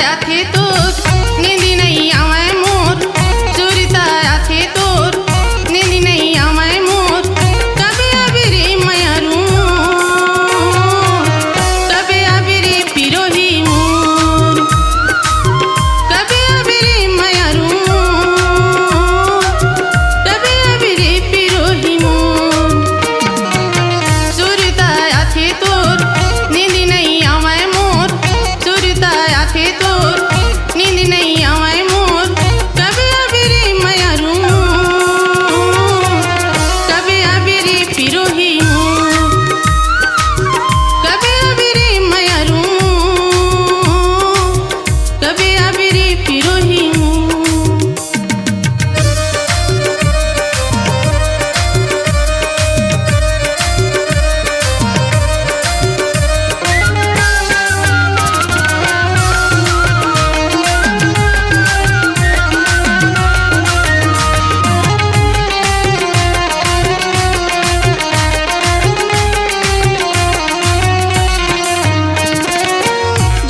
आथे तोर नींद नहीं आवे मोर, सुरता आथे तोर नींद नहीं आवे मोर। कभी अबरे मयरू कभी अबरे पिरोही मोर, कभी अबरे मयरू कभी अबरे पिरोही मोर। सुरता आथे तोर नींद नहीं आवे मोर, सुरता आथे तोर नींद नहीं आवे मोर। कभी अबरे मयरू कभी अबरे पिरोही मोर, कभी अबरे मयरू कभी अबरे पिरोही मोर।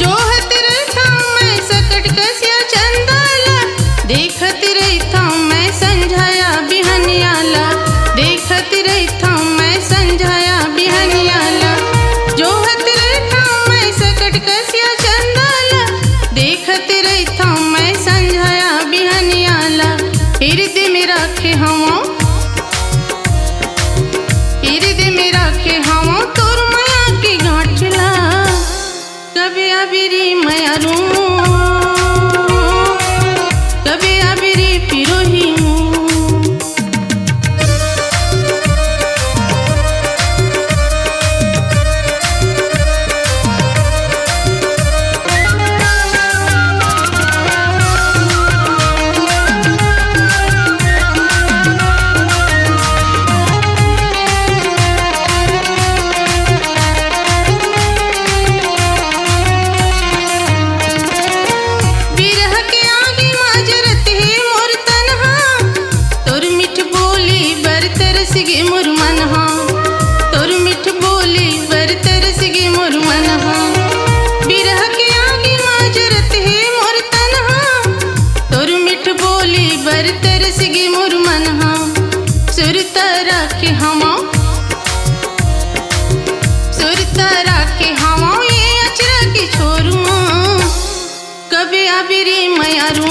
जोहत रहता मैं सकट कसिया चंदाला, देखत रहता मैं संझाया बिहनियाला, देखत रहता मैं संझाया बिहनियाला। जोहत रहता मैं सकट कसिया चंदाला, देखत रहता मैं संझाया बिहनियाला। हृदय में रखे हवा, हृदय में रखे हवा तोर माया की गांठला। कभी अबरे मयरू कभी अबरे पिरोही मोर। बिरह के आगे माजरत है मोर तन्हा, तोर मिठ बोली बर तरस गे मोर मनहा, तोर मिठ बोली बर तरस गे मोर मनहा। बिरह के आगे माजरत है मोर तन्हा, तोर मिठ बोली बर तरस गे मोर मनहा। सुरता राखे हवा, सुरता राखे हवा ये अचरा के छोरू, कभी अबरे मयरू